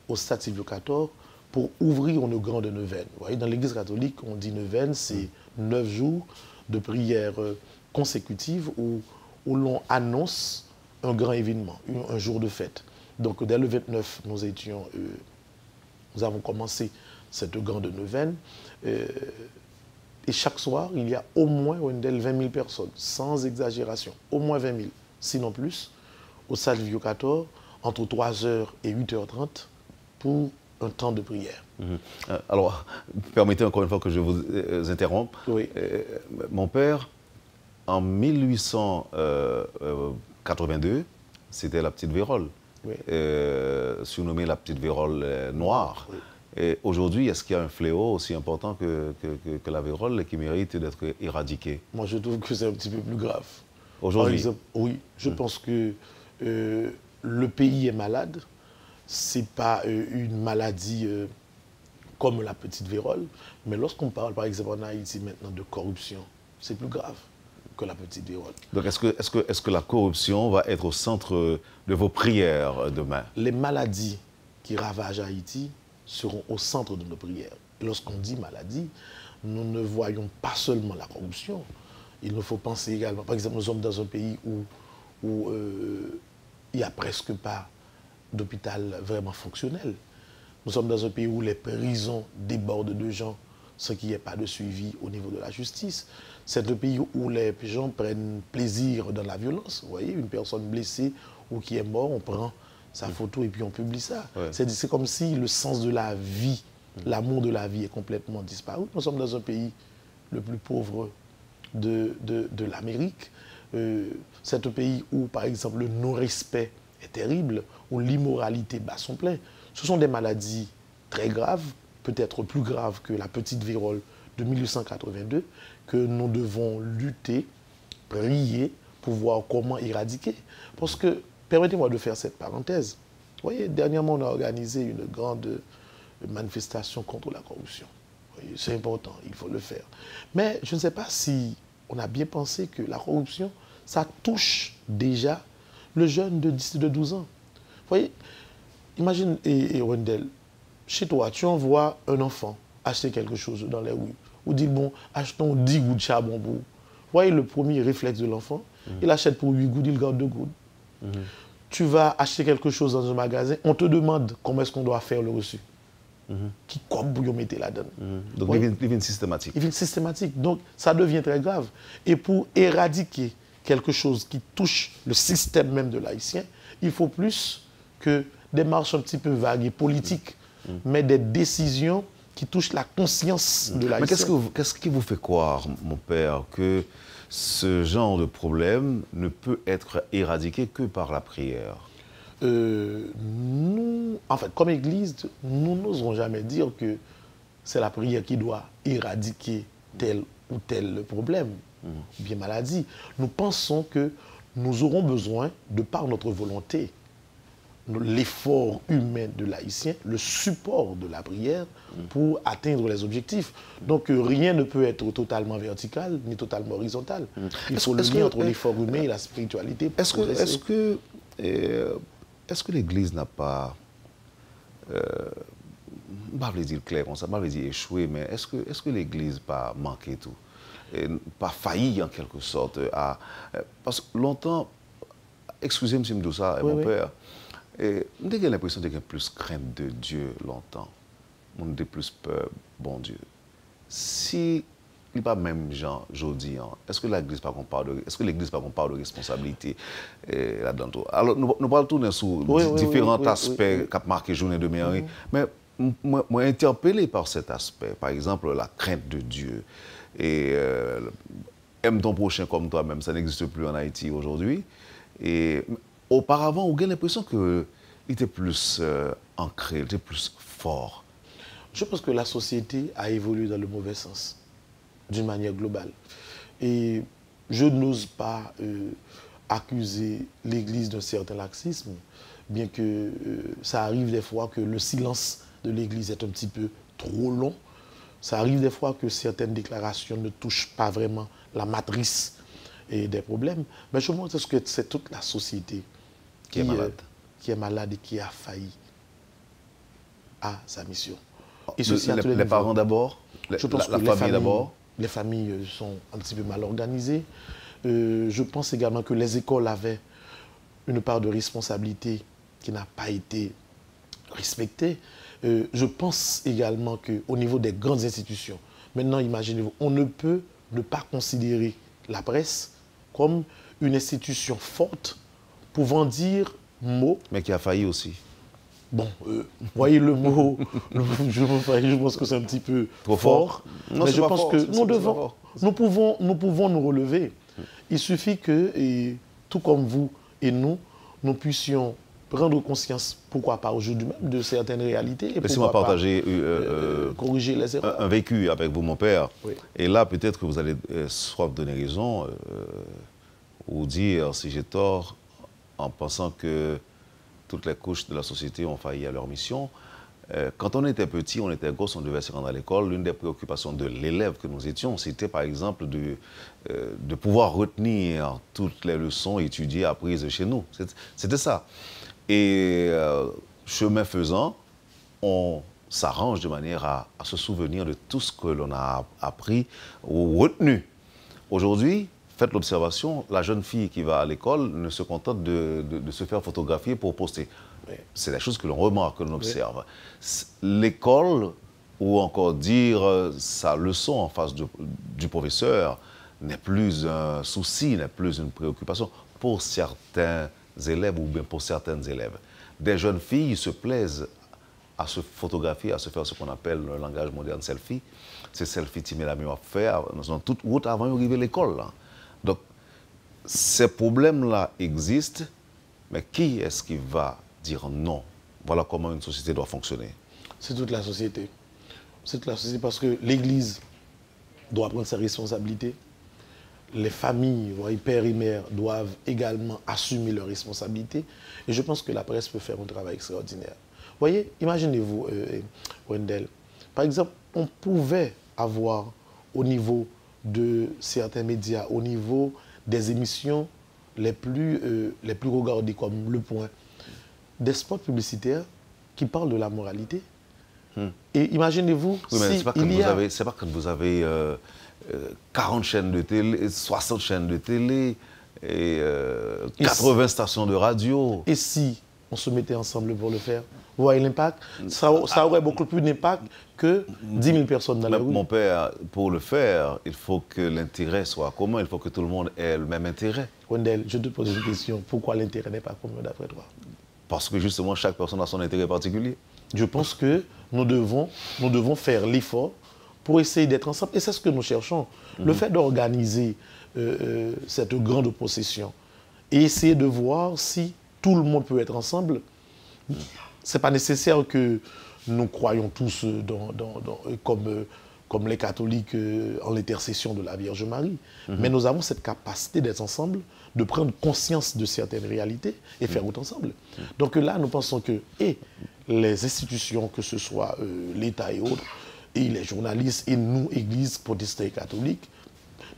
au stade Silvio XIV pour ouvrir une grande neuvaine. Vous voyez, dans l'Église catholique, on dit neuvaine, c'est 9 jours de prière consécutive où l'on annonce un grand événement, un jour de fête. Donc dès le 29, nous avons commencé cette grande neuvaine. Et chaque soir, il y a au moins 20 000 personnes, sans exagération, au moins 20 000, sinon plus, au Silvio XIV, entre 3h et 8h30, pour un temps de prière. Alors, permettez encore une fois que je vous interrompe. Oui. Mon père, en 1882, c'était la petite vérole, Oui. surnommée la petite vérole noire. Oui. Et aujourd'hui, est-ce qu'il y a un fléau aussi important que la vérole et qui mérite d'être éradiqué? Moi, je trouve que c'est un petit peu plus grave. Aujourd'hui? Oui, je pense que le pays est malade. Ce n'est pas une maladie comme la petite vérole, mais lorsqu'on parle, par exemple, en Haïti maintenant de corruption, c'est plus grave que la petite vérole. Donc, est-ce que la corruption va être au centre de vos prières demain? Les maladies qui ravagent Haïti seront au centre de nos prières. Et lorsqu'on dit maladie, nous ne voyons pas seulement la corruption. Il nous faut penser également, par exemple, nous sommes dans un pays où il n'y a presque pas d'hôpital vraiment fonctionnel. Nous sommes dans un pays où les prisons débordent de gens sans qu'il n'y ait pas de suivi au niveau de la justice. C'est un pays où les gens prennent plaisir dans la violence. Vous voyez, une personne blessée ou qui est morte, on prend sa photo et puis on publie ça. Ouais. C'est comme si le sens de la vie, l'amour de la vie est complètement disparu. Nous sommes dans un pays le plus pauvre de l'Amérique. C'est un pays où, par exemple, le non-respect est terrible, où l'immoralité bat son plein. Ce sont des maladies très graves, peut-être plus graves que la petite vérole de 1882, que nous devons lutter, prier pour voir comment éradiquer. Parce que, permettez-moi de faire cette parenthèse. Vous voyez, dernièrement, on a organisé une grande manifestation contre la corruption. C'est important, il faut le faire. Mais je ne sais pas si on a bien pensé que la corruption, ça touche déjà le jeune de 10, de 12 ans. Vous voyez, imagine, et Wendell, chez toi, tu envoies un enfant acheter quelque chose dans les rues, ou dit, bon, achetons 10 gouttes de charbon pour. Vous voyez le premier réflexe de l'enfant, il achète pour 8 gouttes, il garde 2 gouttes. Tu vas acheter quelque chose dans un magasin, on te demande comment est-ce qu'on doit faire le reçu. Qui comme vous mettez là-dedans. Donc, il devient systématique. Il devient systématique. Donc, ça devient très grave. Et pour éradiquer quelque chose qui touche le système même de l'haïtien, il faut plus que des marches un petit peu vagues et politiques, mais des décisions qui touchent la conscience de l'haïtien. Mais qu'est-ce qui vous fait croire, mon père, que ce genre de problème ne peut être éradiqué que par la prière? Nous, en fait, comme Église, nous n'oserons jamais dire que c'est la prière qui doit éradiquer tel ou tel problème, ou bien maladie. Nous pensons que nous aurons besoin, de par notre volonté, l'effort humain de l'haïtien, le support de la prière pour atteindre les objectifs. Donc rien ne peut être totalement vertical ni totalement horizontal. Il faut le lien entre l'effort humain et la spiritualité. Est-ce que l'Église n'a pas, je ne vais pas dire clair comme ça, je ne vais pas dire échoué, mais est-ce que l'Église n'a pas manqué tout, et pas failli en quelque sorte parce que longtemps, excusez-moi si je me dis ça, mon père, j'ai l'impression qu'il y a plus crainte de Dieu longtemps, on a plus peur, bon Dieu. Si il n'est pas même genre aujourd'hui, est-ce que l'Église pas qu'on parle de responsabilité là-dedans? Alors nous parlons tourner sur différents aspects qui ont marqué journée de Marie, mais moi interpellé par cet aspect, par exemple la crainte de Dieu et aime ton prochain comme toi-même, ça n'existe plus en Haïti aujourd'hui. Et auparavant, on a l'impression qu'il était plus ancré, il était plus fort. Je pense que la société a évolué dans le mauvais sens, d'une manière globale. Et je n'ose pas accuser l'Église d'un certain laxisme, bien que ça arrive des fois que le silence de l'Église est un petit peu trop long. Ça arrive des fois que certaines déclarations ne touchent pas vraiment la matrice des problèmes. Mais je pense que c'est toute la société qui est malade et qui a failli à sa mission. Et ceci les parents d'abord, je pense que la famille d'abord. Les familles sont un petit peu mal organisées. Je pense également que les écoles avaient une part de responsabilité qui n'a pas été respectée. Je pense également qu'au niveau des grandes institutions, maintenant imaginez-vous, on ne peut ne pas considérer la presse comme une institution forte pouvant dire mots. Mais qui a failli aussi. Bon, voyez le mot, je pense que c'est un petit peu trop fort. Non, mais je pense que nous pouvons nous relever. Il suffit que, tout comme vous et nous puissions prendre conscience, pourquoi pas aujourd'hui même, de certaines réalités. Et laissez-moi partager corriger les erreurs. Un vécu avec vous, mon père. Oui. Et là, peut-être que vous allez soit me donner raison, ou dire si j'ai tort, en pensant que toutes les couches de la société ont failli à leur mission. Quand on était petit, on était gosse, on devait se rendre à l'école. L'une des préoccupations de l'élève que nous étions, c'était par exemple de pouvoir retenir toutes les leçons étudiées, apprises chez nous. C'était ça. Et chemin faisant, on s'arrange de manière à se souvenir de tout ce que l'on a appris ou retenu. Aujourd'hui, faites l'observation, la jeune fille qui va à l'école ne se contente de se faire photographier pour poster. Oui. C'est la chose que l'on remarque, que l'on observe. Oui. L'école, ou encore dire sa leçon en face du professeur, n'est plus un souci, n'est plus une préoccupation pour certains élèves ou bien pour certaines élèves. Des jeunes filles se plaisent à se photographier, à se faire ce qu'on appelle le langage moderne selfie. C'est selfie qui met la mieux à faire dans toute route avant d'arriver à l'école. Donc, ces problèmes-là existent, mais qui est-ce qui va dire non? Voilà comment une société doit fonctionner. C'est toute la société. C'est toute la société parce que l'Église doit prendre ses responsabilités. Les familles, pères et mères, doivent également assumer leurs responsabilités. Et je pense que la presse peut faire un travail extraordinaire. Vous voyez, imaginez-vous, Wendell, par exemple, on pouvait avoir au niveau de certains médias, au niveau des émissions les plus regardées comme Le Point, des spots publicitaires qui parlent de la moralité. Et imaginez-vous, oui, mais c'est pas quand vous avez 40 chaînes de télé, 60 chaînes de télé, et 80 stations de radio. Et si on se mettait ensemble pour le faire? Vous voyez l'impact? Ça aurait beaucoup plus d'impact que 10 000 personnes dans la rue. Mon père, pour le faire, il faut que l'intérêt soit commun, il faut que tout le monde ait le même intérêt. Wendell, je te pose une question. Pourquoi l'intérêt n'est pas commun d'après toi? Parce que justement, chaque personne a son intérêt particulier. Je pense que nous devons faire l'effort pour essayer d'être ensemble. Et c'est ce que nous cherchons. Le fait d'organiser cette grande procession et essayer de voir si tout le monde peut être ensemble, ce n'est pas nécessaire que nous croyons tous comme les catholiques en l'intercession de la Vierge Marie. Mais nous avons cette capacité d'être ensemble, de prendre conscience de certaines réalités et faire autre ensemble. Donc là, nous pensons que les institutions, que ce soit l'État et autres, et les journalistes, et nous, Église protestante et catholique,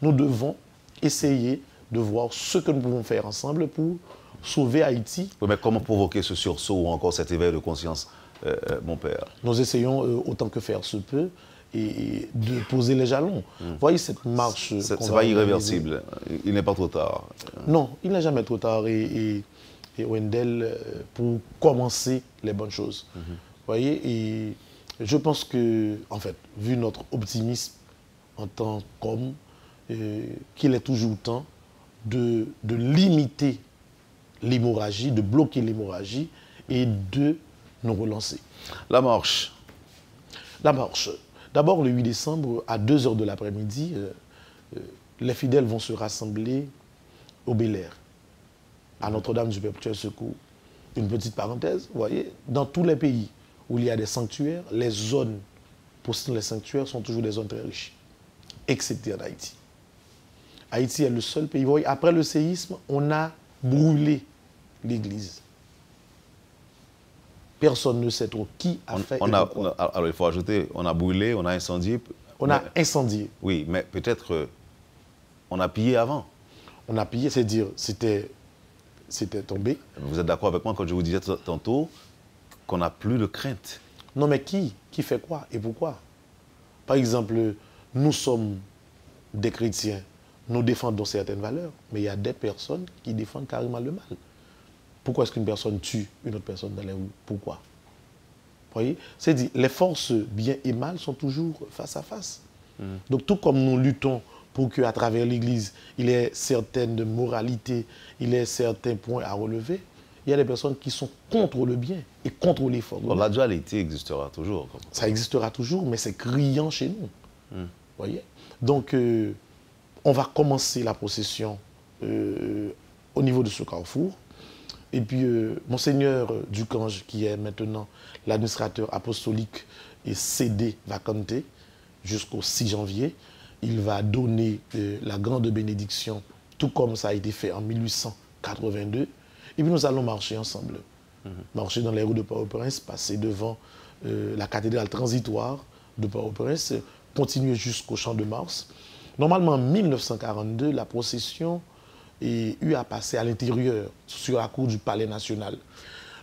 nous devons essayer de voir ce que nous pouvons faire ensemble pour sauver Haïti. Oui, mais comment provoquer ce sursaut ou encore cet éveil de conscience, mon père? Nous essayons autant que faire se peut et de poser les jalons. Vous voyez cette marche... C'est pas irréversible, il n'est pas trop tard. Non, il n'est jamais trop tard et Wendell, pour commencer les bonnes choses. Vous voyez, et je pense que, en fait, vu notre optimisme en tant qu'homme, qu'il est toujours temps de limiter l'hémorragie, de bloquer l'hémorragie et de nous relancer. La marche. La marche. D'abord, le 8 décembre, à 2 h de l'après-midi, les fidèles vont se rassembler au Bel-Air, à Notre-Dame du Perpétuel Secours. Une petite parenthèse, vous voyez, dans tous les pays où il y a des sanctuaires, les zones possédant les sanctuaires sont toujours des zones très riches, excepté en Haïti. Haïti est le seul pays. Vous voyez, après le séisme, on a brûlé l'église. Personne ne sait trop qui a fait. Alors il faut ajouter, on a brûlé, on a incendié. On a incendié. Oui, mais peut-être on a pillé avant. On a pillé, c'est-à-dire, c'était tombé. Vous êtes d'accord avec moi quand je vous disais tantôt qu'on n'a plus de crainte? Non, mais qui fait quoi et pourquoi? Par exemple, nous sommes des chrétiens, nous défendons certaines valeurs, mais il y a des personnes qui défendent carrément le mal. Pourquoi est-ce qu'une personne tue une autre personne dans les rues? Pourquoi? Vous voyez? C'est-à-dire, les forces bien et mal sont toujours face à face. Donc, tout comme nous luttons pour qu'à travers l'Église, il y ait certaines moralités, il y ait certains points à relever, il y a des personnes qui sont contre le bien et contre l'effort. Bon, la dualité existera toujours. Ça existera toujours, mais c'est criant chez nous. Vous voyez? Donc, on va commencer la procession au niveau de ce carrefour. Et puis, Monseigneur Ducange, qui est maintenant l'administrateur apostolique, est cédé vacante jusqu'au 6 janvier. Il va donner la grande bénédiction, tout comme ça a été fait en 1882. Et puis nous allons marcher ensemble. Marcher dans les rues de Port-au-Prince, passer devant la cathédrale transitoire de Port-au-Prince, continuer jusqu'au Champ de Mars. Normalement, en 1942, la procession est eue à passer à l'intérieur, sur la cour du Palais national.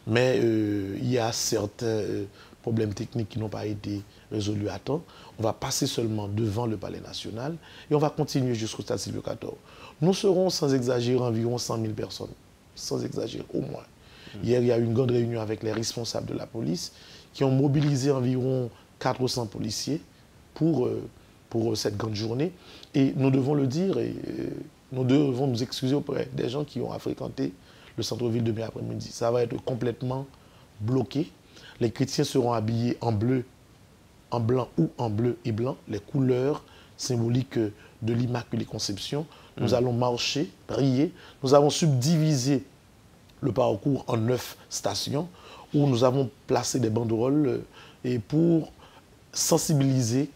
Mais il y a certains problèmes techniques qui n'ont pas été résolus à temps. On va passer seulement devant le Palais national et on va continuer jusqu'au stade Sylvio XIV. Nous serons, sans exagérer, environ 100 000 personnes. Sans exagérer, au moins. Hier, il y a eu une grande réunion avec les responsables de la police qui ont mobilisé environ 400 policiers pour cette grande journée. Et nous devons le dire, et nous devons nous excuser auprès des gens qui ont à fréquenter le centre-ville demain après-midi. Ça va être complètement bloqué. Les chrétiens seront habillés en bleu, en blanc ou en bleu et blanc, les couleurs symboliques de l'Immaculée Conception. Nous allons marcher, prier. Nous avons subdivisé le parcours en 9 stations où nous avons placé des banderoles et pour sensibiliser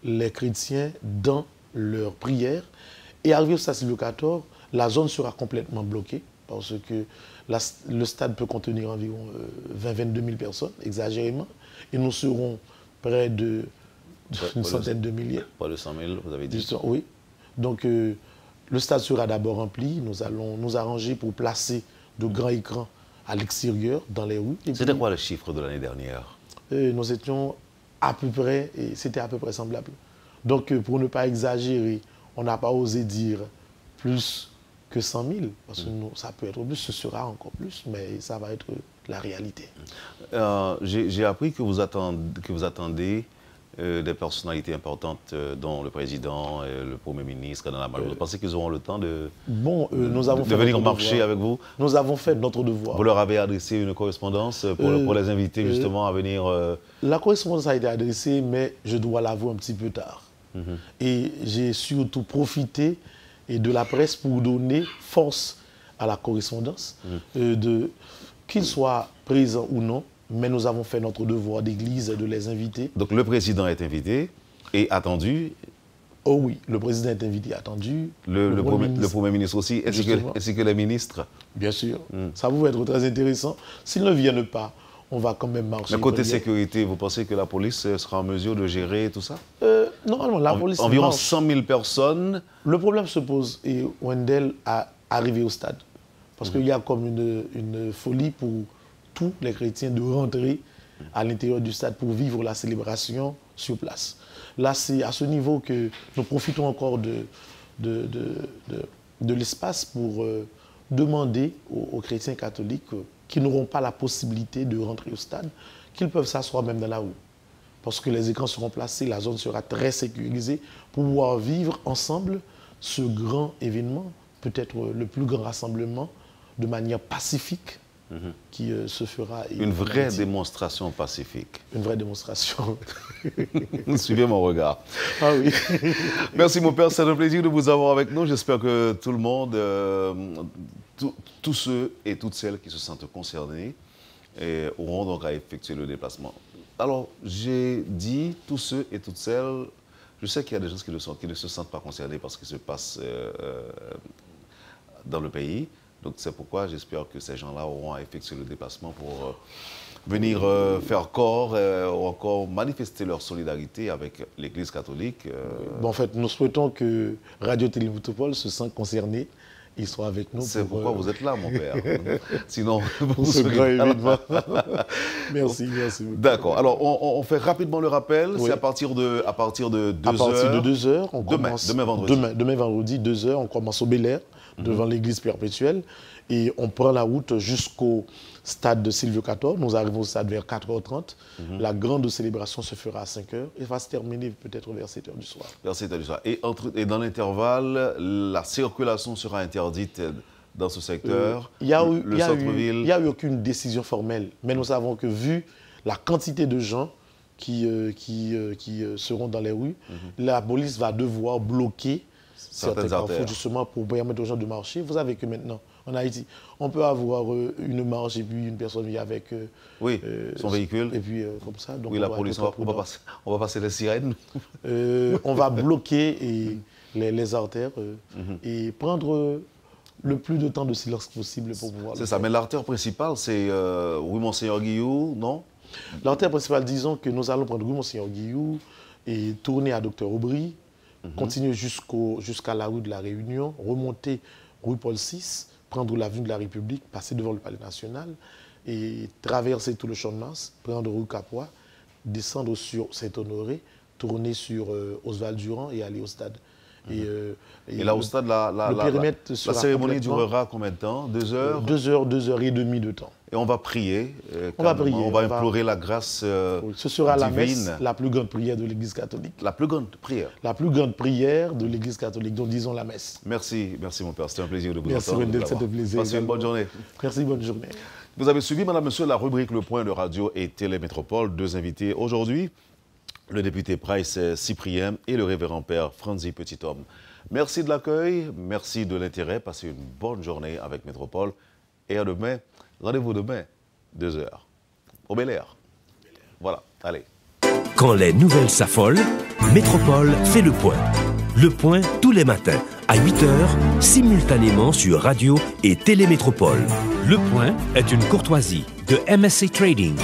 les chrétiens dans leur prière. Et arrivé au stade Sylvio XIV, la zone sera complètement bloquée parce que le stade peut contenir environ 20-22 000 personnes, exagérément. Et nous serons près d'une centaine de milliers. Pas de 100 000, vous avez dit. Oui. Donc, le stade sera d'abord rempli. Nous allons nous arranger pour placer de grands écrans à l'extérieur, dans les rues. C'était quoi le chiffre de l'année dernière? Nous étions à peu près, et c'était à peu près semblable. Donc, pour ne pas exagérer, on n'a pas osé dire plus que 100 000, parce que ça peut être plus, ce sera encore plus, mais ça va être la réalité. J'ai appris que vous attendez des personnalités importantes, dont le président et le Premier ministre dans la majorité. Vous pensez qu'ils auront le temps de venir marcher avec vous? Nous avons fait notre devoir. Vous leur avez adressé une correspondance pour les inviter justement à venir... La correspondance a été adressée, mais je dois l'avouer un petit peu tard. Et j'ai surtout profité de la presse pour donner force à la correspondance, qu'ils soient présents ou non, mais nous avons fait notre devoir d'église de les inviter. Donc le président est invité et attendu? Oh oui, le président est invité et attendu. Le Premier ministre aussi, ainsi que les ministres? Bien sûr. Ça va être très intéressant. S'ils ne viennent pas, on va quand même marcher. Mais côté sécurité, vous pensez que la police sera en mesure de gérer tout ça? Normalement, la police environ marche. 100 000 personnes. Le problème se pose, et Wendell a arrivé au stade. Parce qu'il y a comme une folie pour tous les chrétiens de rentrer à l'intérieur du stade pour vivre la célébration sur place. Là, c'est à ce niveau que nous profitons encore de l'espace pour demander aux chrétiens catholiques qui n'auront pas la possibilité de rentrer au stade, qu'ils peuvent s'asseoir même dans la rue. Parce que les écrans seront placés, la zone sera très sécurisée pour pouvoir vivre ensemble ce grand événement, peut-être le plus grand rassemblement, de manière pacifique, qui se fera. Une vraie démonstration pacifique. Une vraie démonstration. Suivez mon regard. Ah oui. Merci mon père, c'est un plaisir de vous avoir avec nous. J'espère que tout le monde, tous ceux et toutes celles qui se sentent concernés auront donc à effectuer le déplacement. Alors, j'ai dit tous ceux et toutes celles, je sais qu'il y a des gens qui ne se sentent pas concernés par ce qui se passe dans le pays. Donc c'est pourquoi j'espère que ces gens-là auront à effectuer le déplacement pour venir faire corps ou encore manifester leur solidarité avec l'Église catholique. Bon, en fait, nous souhaitons que Radio Télé Métropole se sente concernée ils sont avec nous. C'est pourquoi vous êtes là, mon père. Sinon, pour ce grand événement. Merci. D'accord. Alors, on fait rapidement le rappel. Oui. C'est à partir de 2h. À partir de 2h, on commence. Demain vendredi. Demain vendredi, 2h, on commence au Bel-Air, devant l'église perpétuelle. Et on prend la route jusqu'au stade de Silvio XIV. Nous arrivons au stade vers 4h30. La grande célébration se fera à 5h et va se terminer peut-être vers 7h du soir. Vers 7h du soir. Et dans l'intervalle, la circulation sera interdite dans ce secteur. Il n'y a centre-ville. eu aucune décision formelle. Mais nous savons que vu la quantité de gens qui seront dans les rues, la police va devoir bloquer certains carrefours justement pour permettre aux gens de marcher. Vous savez que maintenant, en Haïti, on peut avoir une marche et puis une personne vient avec son véhicule. Et puis comme ça. Donc oui, la police, on va passer les sirènes. On va bloquer les artères et prendre le plus de temps de silence possible pour pouvoir. C'est ça, mais l'artère principale, c'est rue Monseigneur Guillou, non? L'artère principale, disons que nous allons prendre rue Monseigneur Guillou et tourner à Docteur Aubry, continuer jusqu'à la rue de la Réunion, remonter rue Paul VI, prendre l'avenue de la République, passer devant le Palais National et traverser tout le Champ de Mars, prendre rue Capois, descendre sur Saint-Honoré, tourner sur Oswald Durand et aller au stade. Et là, au stade, la cérémonie durera combien de temps? 2 heures? 2 heures et demie de temps. Et on va prier. On va prier. On va implorer la grâce divine. Ce sera la messe, la plus grande prière de l'Église catholique. La plus grande prière? La plus grande prière de l'Église catholique, donc disons la messe. Merci mon père. C'était un plaisir de vous entendre. Merci Wendell, c'était un plaisir. Passez une bonne journée. Merci, bonne journée. Vous avez suivi, madame, monsieur, la rubrique Le Point de Radio et Télémétropole. 2 invités aujourd'hui, le député Price Cyprien et le révérend père Franzi Petithomme. Merci de l'accueil, merci de l'intérêt. Passez une bonne journée avec Métropole. Et à demain, rendez-vous demain, 2h, au Bel-Air. Voilà, allez. Quand les nouvelles s'affolent, Métropole fait le point. Le point tous les matins, à 8h, simultanément sur Radio et Télémétropole. Le point est une courtoisie de MSC Trading.